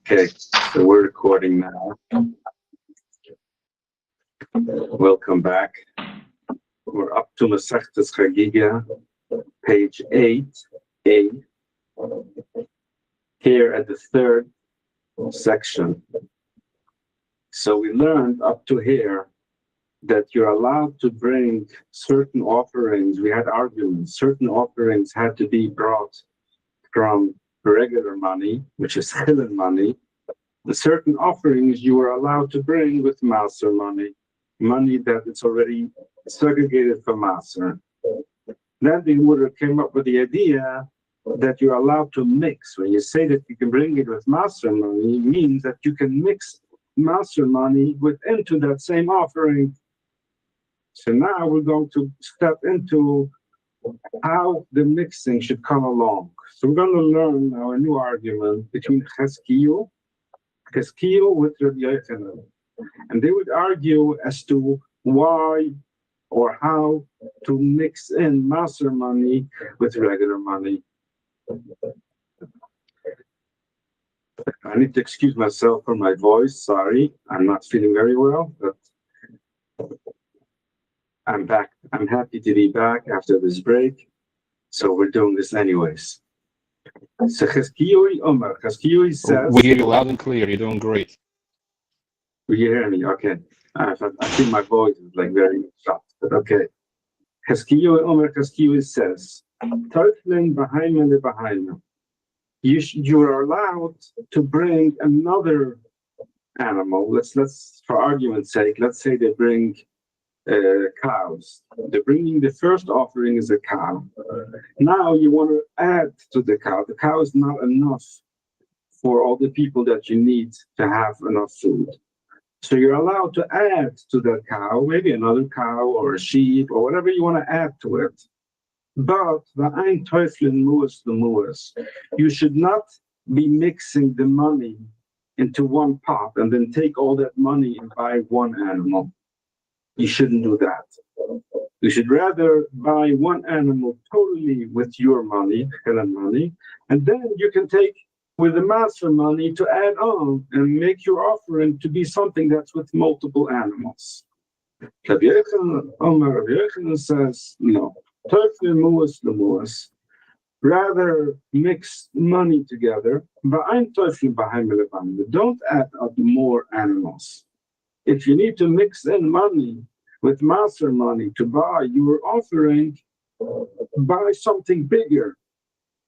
Okay, so we're recording now. Welcome back. We're up to Masechtas Chagigah, page 8a, here at the third section. So we learned up to here that you're allowed to bring certain offerings. We had arguments. Certain offerings had to be brought from regular money, which is chilin money. The certain offerings you were allowed to bring with master money that it's already segregated from master. Then the Gemara came up with the idea that you're allowed to mix. When you say that you can bring it with master money, it means that you can mix master money into that same offering. So now we're going to step into how the mixing should come along. So we're going to learn now a new argument between Chagigah with Rabbi Yochanan. And they would argue as to why or how to mix in master money with regular money. I need to excuse myself for my voice. Sorry, I'm not feeling very well, but I'm back. I'm happy to be back after this break. So we're doing this anyways. So Chagigah says... We hear you loud and clear. You're doing great. You hear me? Okay. I think my voice is like very shot, but okay. Chagigah says, you are allowed to bring another animal. Let's for argument's sake, let's say they bring cows. They're bringing the first offering is a cow. Now you want to add to the cow. The cow is not enough for all the people that you need to have enough food. So you're allowed to add to that cow, maybe another cow or a sheep or whatever you want to add to it. But you should not be mixing the money into one pot and then take all that money and buy one animal. You shouldn't do that. You should rather buy one animal totally with your money, and then you can take with the master money to add on and make your offering to be something that's with multiple animals. Rabbi Yochanan says, no. Rather mix money together. Don't add up more animals. If you need to mix in money with master money to buy your offering, buy something bigger.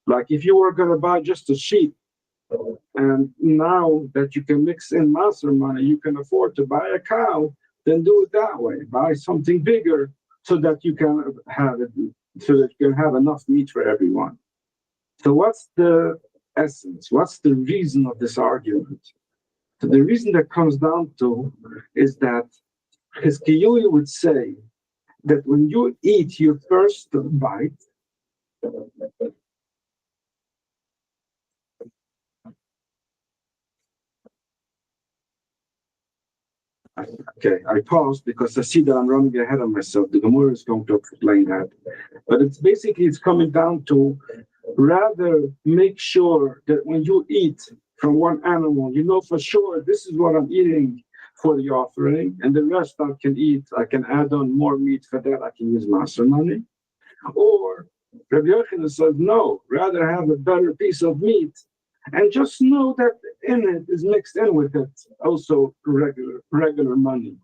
Like if you were going to buy just a sheep, and now that you can mix in master money, you can afford to buy a cow, then do it that way. Buy something bigger so that you can have it, so that you can have enough meat for everyone. So what's the essence? What's the reason of this argument? So the reason that comes down to is that Chagigah would say that when you eat your first bite, okay, I paused because I see that I'm running ahead of myself. The Gemara is going to explain that. But it's coming down to rather make sure that when you eat from one animal, you know for sure this is what I'm eating for the offering, and the rest I can eat. I can add on more meat for that. I can use master money. Or Rabbi Yochanan says, no, rather have a better piece of meat and just know that in it is mixed in with it also regular money.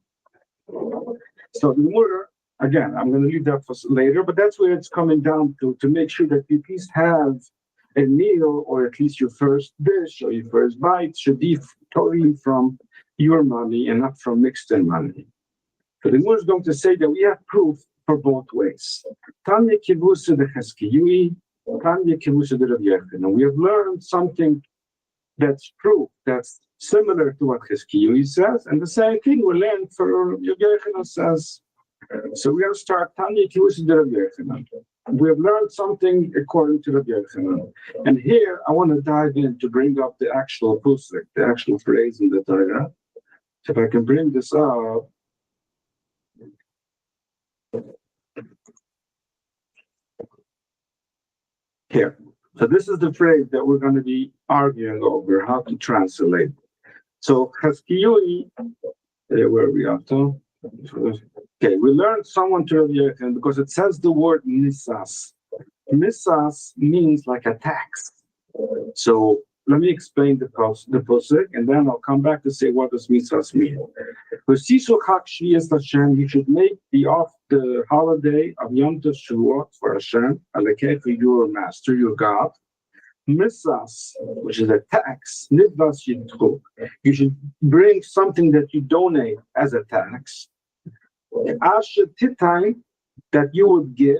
So the Gemara, again, I'm going to leave that for later, but that's where it's coming down to make sure that you at least have a meal, or at least your first dish or your first bite should be totally from your money and not from mixed in money. So the Gemara is going to say that we have proof for both ways. Tanya kivusa de Chagigah, Tanya kivusa de Rabbi Yochanan. We have learned something that's proof, that's similar to what Chagigah says, and the same thing we learned for Rabbi Yochanan says. So we are to start Tanya kivusa de Rabbi Yochanan. We have learned something according to Rabbi Yochanan. And here I want to dive in to bring up the actual pusik, the actual phrase in the Torah. So if I can bring this up. Here. So this is the phrase that we're going to be arguing over how to translate. So Cheskiyui, where we are to. Okay, we learned someone to Rabbi Yochanan because it says the word nisas. Nisas means like a tax. So let me explain the posuk, and then I'll come back to say what does nisas mean. You should make the holiday of Yom Tov Shavuot for Hashem, Alekei, for your master, your God. Misas, which is a tax, nidvas yitchu. You should bring something that you donate as a tax. Asher titay, that you would give.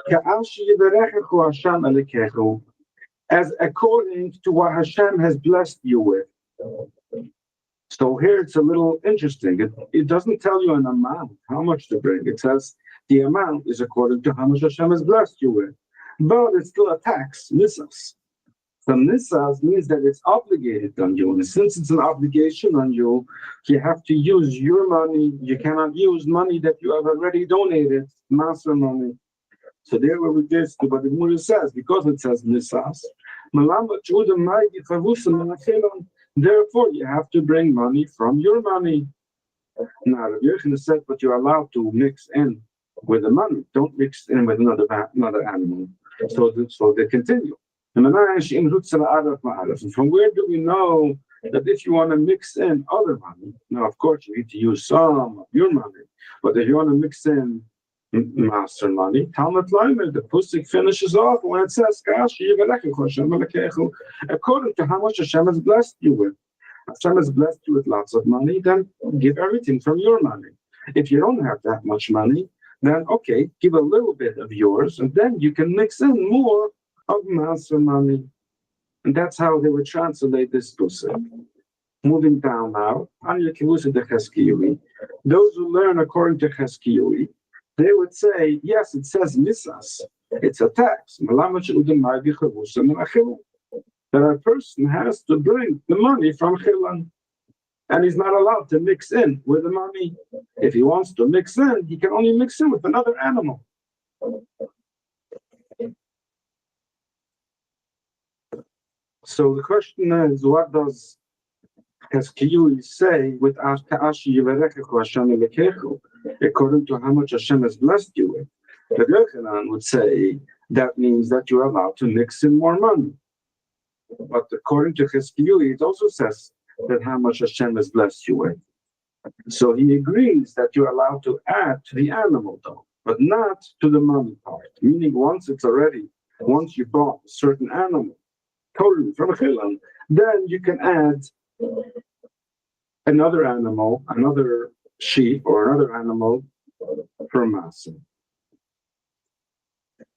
Ka'asher yivarechechu Hashem alekechu, as according to what Hashem has blessed you with. So here it's a little interesting. It doesn't tell you an amount, how much to bring. It says the amount is according to how much Hashem has blessed you with. But it's still a tax, nisas. So nisas means that it's obligated on you. And since it's an obligation on you, you have to use your money. You cannot use money that you have already donated, master money. So there we get to what the Gemara says, because it says nisas. Therefore, you have to bring money from your money. Now, Rabbi Yochanan said, but you're allowed to mix in with the money. Don't mix in with another animal. So they continue. And from where do we know that if you want to mix in other money, now of course you need to use some of your money, but if you want to mix in master money, Talmud Leimer, the Pusik finishes off when it says, according to how much Hashem has blessed you with. Hashem has blessed you with lots of money, then give everything from your money. If you don't have that much money, then okay, give a little bit of yours, and then you can mix in more of master money. And that's how they would translate this Pusik. Moving down now, those who learn according to Cheskiyui, they would say, yes, it says misas. It's a tax. That a person has to bring the money from Chilan. And he's not allowed to mix in with the money. If he wants to mix in, he can only mix in with another animal. So the question is, what does Cheskiyui say with according to how much Hashem has blessed you with? The Yochanan would say that means that you're allowed to mix in more money. But according to Cheskiyui, it also says that how much Hashem has blessed you with. So he agrees that you're allowed to add to the animal though, but not to the money part. Meaning once you bought a certain animal, totally from a chilan, then you can add another animal, another sheep or another animal from Masa.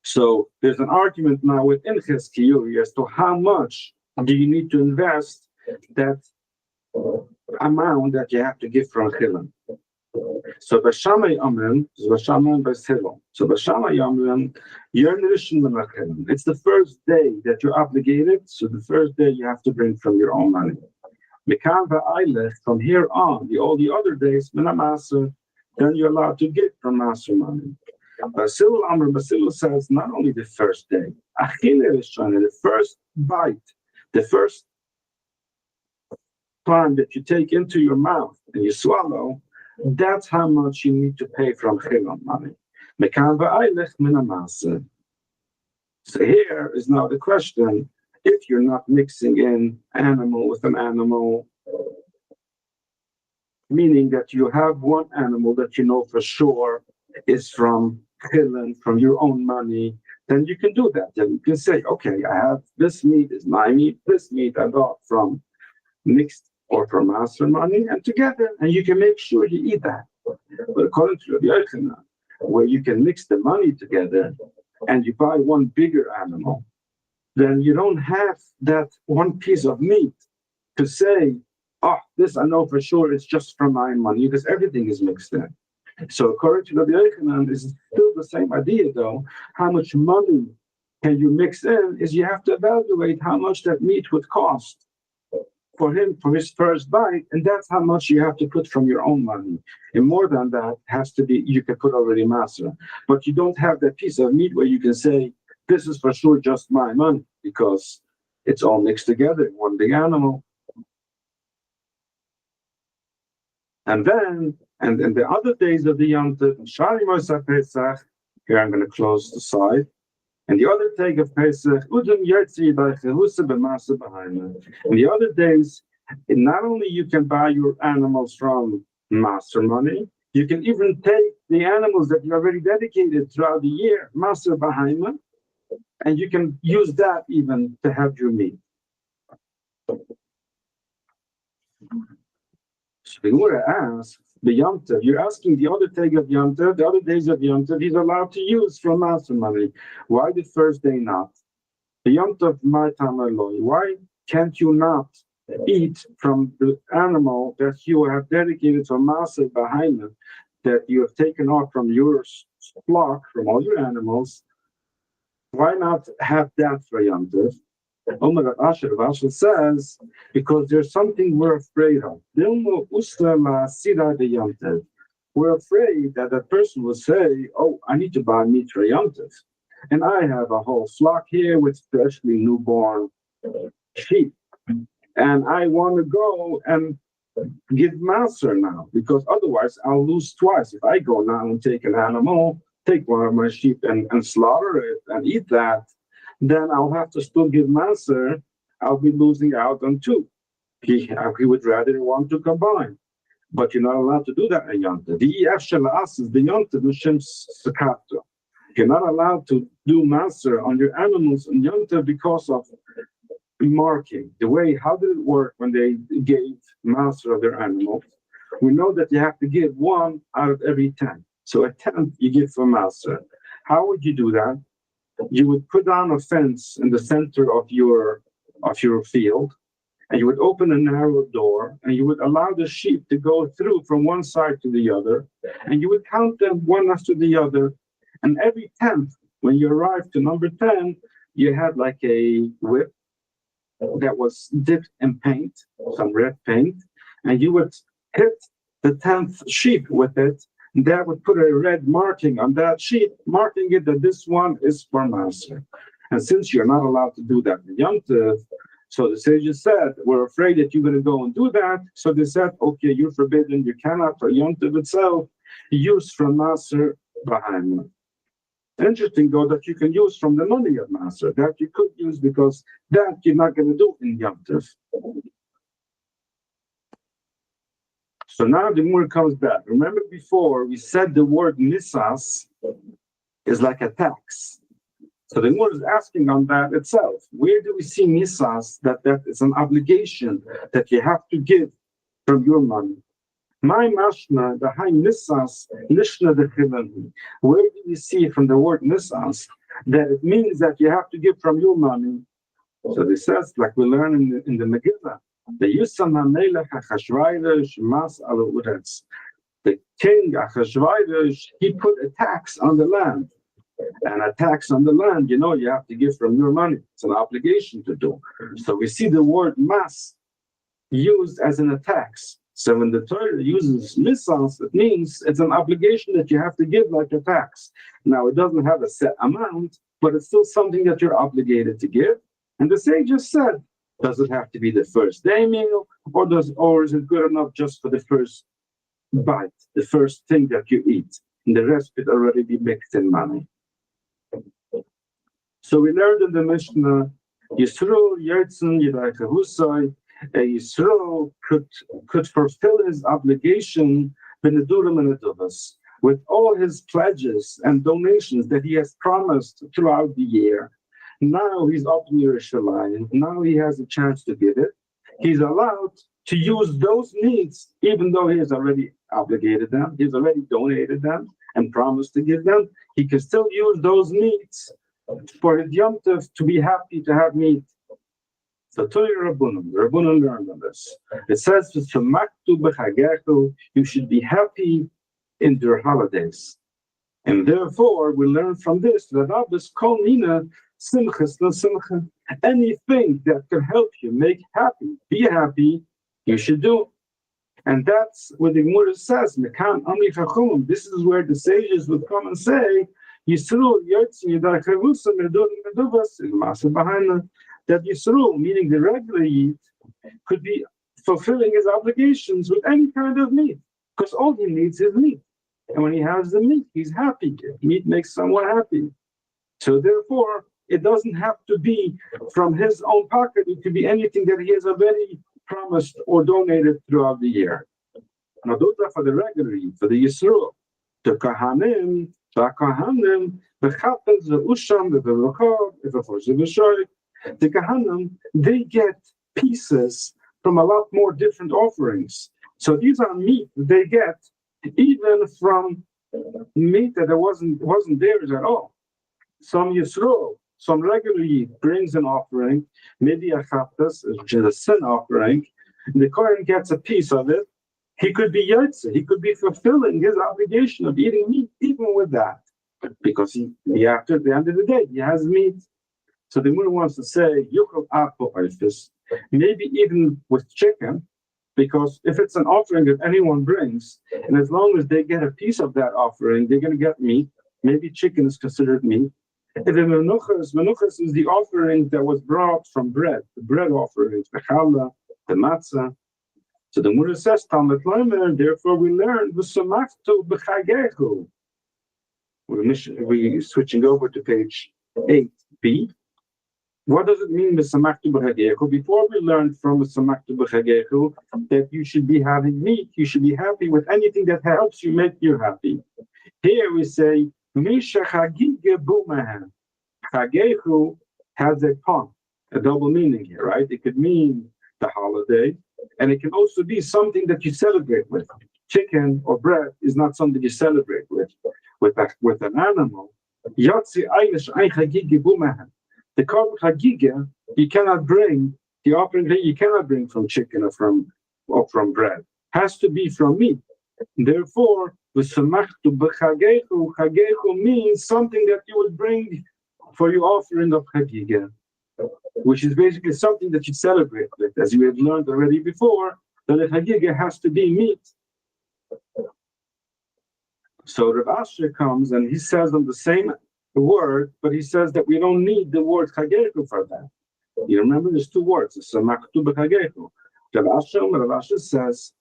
So there's an argument now within Cheskiyui as to how much do you need to invest that amount that you have to give from Chilan. So Bashamay Amen is Bashamay Bashilon. So Bashamay Amen, you're Nishin Menachem. It's the first day that you're obligated, so the first day you have to bring from your own money. From here on, all the other days, Minamasa, then you're allowed to get from master money. Basil says not only the first day, the first bite, the first time that you take into your mouth and you swallow, that's how much you need to pay from Chilan money. So here is now the question, if you're not mixing in animal with an animal, meaning that you have one animal that you know for sure is from Chilan, from your own money, then you can do that. Then you can say, okay, I have this meat is my meat, this meat I bought from mixed or from master money, and together, and you can make sure you eat that. But according to Rabbi Yochanan, where you can mix the money together and you buy one bigger animal, then you don't have that one piece of meat to say, oh, this I know for sure it's just from my money, because everything is mixed in. So according to Rabbi Yochanan, it's still the same idea though. How much money can you mix in is you have to evaluate how much that meat would cost for him for his first bite, and that's how much you have to put from your own money. And more than that has to be, you can put already master. But you don't have that piece of meat where you can say, this is for sure just my money because it's all mixed together in one big animal. And then, and the other days of the Yom Tov, Pesach, here I'm going to close the side. And the other day of Pesach, and the other days, not only you can buy your animals from master money, you can even take the animals that you already dedicated throughout the year, master Bahaima, and you can use that even to have your meat. So the Gemara asks, the Yom Tov, you're asking the other day of Yom Tov, the other days of Yom Tov, he's allowed to use from master money. Why the first day not? The Yom Tov, my time alone. Why can't you not eat from the animal that you have dedicated to master behind it, that you have taken off from your flock, from all your animals? Why not have that for Yom Tov? Omar Asher says, because there's something we're afraid of. We're afraid that that person will say, oh, I need to buy meat for Yom Tov. And I have a whole flock here with freshly newborn sheep. And I want to go and give master now, because otherwise I'll lose twice. If I go now and take an animal, take one of my sheep and slaughter it and eat that, then I'll have to still give master. I'll be losing out on two. He would rather want to combine. But you're not allowed to do that in Yom Tov. The EF Shalas is the Yom Tov Shem Sakato. You're not allowed to do master on your animals in Yom Tov because of marking. The way, how did it work when they gave master of their animals? We know that you have to give one out of every 10. So a 10th you give for master. How would you do that? You would put down a fence in the center of your field, and you would open a narrow door, and you would allow the sheep to go through from one side to the other, and you would count them one after the other. And every 10th, when you arrived to number 10, you had like a whip that was dipped in paint, some red paint, and you would hit the 10th sheep with it. That would put a red marking on that sheep, marking it that this one is for master. And since you're not allowed to do that in Yom Tov, so the sages said, we're afraid that you're going to go and do that. So they said, okay, you're forbidden. You cannot, for Yom Tov itself, use from master Bahaima. Interesting, though, that you can use from the money of master, that you could use because that you're not going to do in Yom Tov. So now the Gemara comes back. Remember before we said the word nisas is like a tax. So the Gemara is asking on that itself. Where do we see nisas that is an obligation that you have to give from your money? My mashna, the high nisas, nishna the chilani. Where do we see from the word nisas that it means that you have to give from your money? So this says, like we learn in the Megillah, the Yusam HaMelech Achashvarosh Mas Al Uretz. The king Achashvarosh, he put a tax on the land. And a tax on the land, you have to give from your money. It's an obligation to do. So we see the word mas used as a tax. So when the Torah uses misas, it means it's an obligation that you have to give like a tax. Now, it doesn't have a set amount, but it's still something that you're obligated to give. And the sages said, does it have to be the first day meal, or is it good enough just for the first bite, the first thing that you eat, and the rest could already be mixed in money? So we learned in the Mishnah, Yisroel Yertzen Yidai Husai, a Yisroel could fulfill his obligation b'nedurim and neduvas, with all his pledges and donations that he has promised throughout the year. Now he's up in Yerushalayim. Now he has a chance to give it. He's allowed to use those needs, even though he has already obligated them. He's already donated them and promised to give them. He can still use those needs for his Yom Tov to be happy to have meat. So Torah Rabbanon, the Rabbanon learned on this. It says, you should be happy in your holidays. And therefore, we learn from this that Abbas Kol Nina Simchas La Simcha. Anything that can help you make happy, be happy, you should do. And that's what the Gemara says. This is where the sages would come and say, Yisroel Yotzi Yidach Meduvas in Masa Bahana, that Yisroel, meaning the regular Yid, could be fulfilling his obligations with any kind of meat, because all he needs is meat. And when he has the meat, he's happy. Meat makes someone happy. So therefore, it doesn't have to be from his own pocket. It could be anything that he has already promised or donated throughout the year. Now those are for the regular Yid, for the Yisroel. The Kahanim, the Chappas, the Usham, the V'chov, the V'chov, the Kahanim, they get pieces from a lot more different offerings. So these are meat they get even from meat that wasn't theirs at all. Some Yisroel, some regular Yid brings an offering, maybe a Chappas, which is a sin offering, and the Kohen gets a piece of it. He could be Yotze, he could be fulfilling his obligation of eating meat even with that, because he after at the end of the day, he has meat. So the Gemara wants to say, maybe even with chicken, because if it's an offering that anyone brings, and as long as they get a piece of that offering, they're going to get meat. Maybe chicken is considered meat. If the menuchas is the offering that was brought from bread, the bread offering, the challah, the matzah. So the Gemara says, Talmud Lomer, therefore we learn v'samachtu b'chagechu. We're switching over to page 8b. What does it mean v'samachtu b'chagechu? Before we learned from v'samachtu b'chagechu that you should be having meat, you should be happy with anything that helps you make you happy. Here we say, Misha Chagigah bumahan. Chagechu has a pun, a double meaning here, right? It could mean the holiday, and it can also be something that you celebrate with. Chicken or bread is not something you celebrate with an animal. Yotzi eilish ein Chagigah bumahan. The korban Chagigah you cannot bring, the offering you cannot bring from chicken or from bread. Has to be from meat. Therefore, v'samachtu b'chagechu, chagechu means something that you would bring for your offering of Chagigah, which is basically something that you celebrate with, as you have learned already before, that the Chagigah has to be meat. So Rav Asher comes and he says on the same word, but he says that we don't need the word Chagechu for that. You remember there's two words, v'samachtu b'chagechu. Rav Asher says,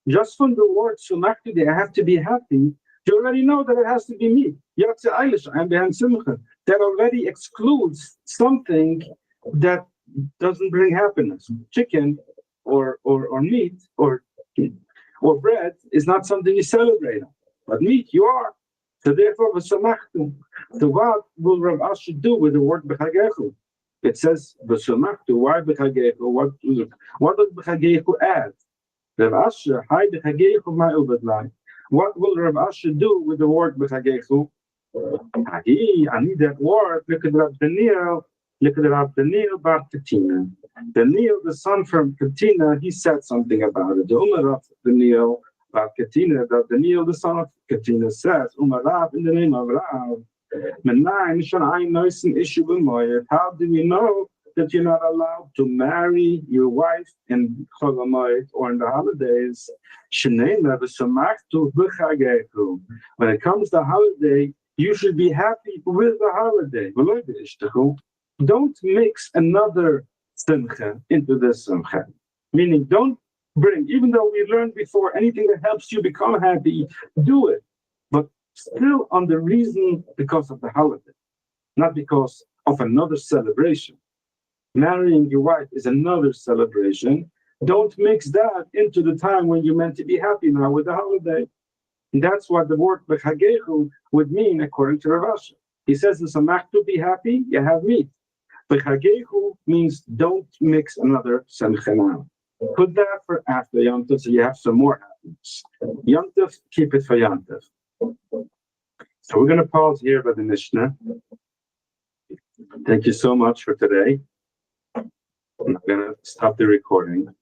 just from the word sumachtu, they have to be happy. You already know that it has to be meat. That already excludes something that doesn't bring happiness. Chicken or meat or bread is not something you celebrate. But meat, you are. So therefore, v'samachtu. So what will Rav Asher do with the word b'chagechu? It says v'samachtu. Why b'chagechu? What does b'chagechu add? Rav Asher, hi b'chagechu ma'uvedlai. What will Rav Asher do with the word b'chagechu? I need that word. Look at Rav Daniel bar Katina. Daniel, the son from Katina, he said something about it. The Umar of Daniel bar Katina, that Daniel, the son of Katina, says, Umar Rav, in the name of Rav. How do you know that you're not allowed to marry your wife in Chol HaMoed or in the holidays? When it comes to holiday, you should be happy with the holiday. Don't mix another simcha into this simcha. Meaning, don't bring, even though we learned before, anything that helps you become happy, do it. But still on the reason because of the holiday, not because of another celebration. Marrying your wife is another celebration. Don't mix that into the time when you're meant to be happy now with the holiday. And that's what the word b'chagechu would mean according to Rav Asher. He says in Samach to be happy, you have meat. B'chagechu means don't mix another simcha now. Put that for after Yom Tov so you have some more happiness. Yom Tov, keep it for Yom Tov. So we're going to pause here by the Mishnah. Thank you so much for today. I'm going to stop the recording.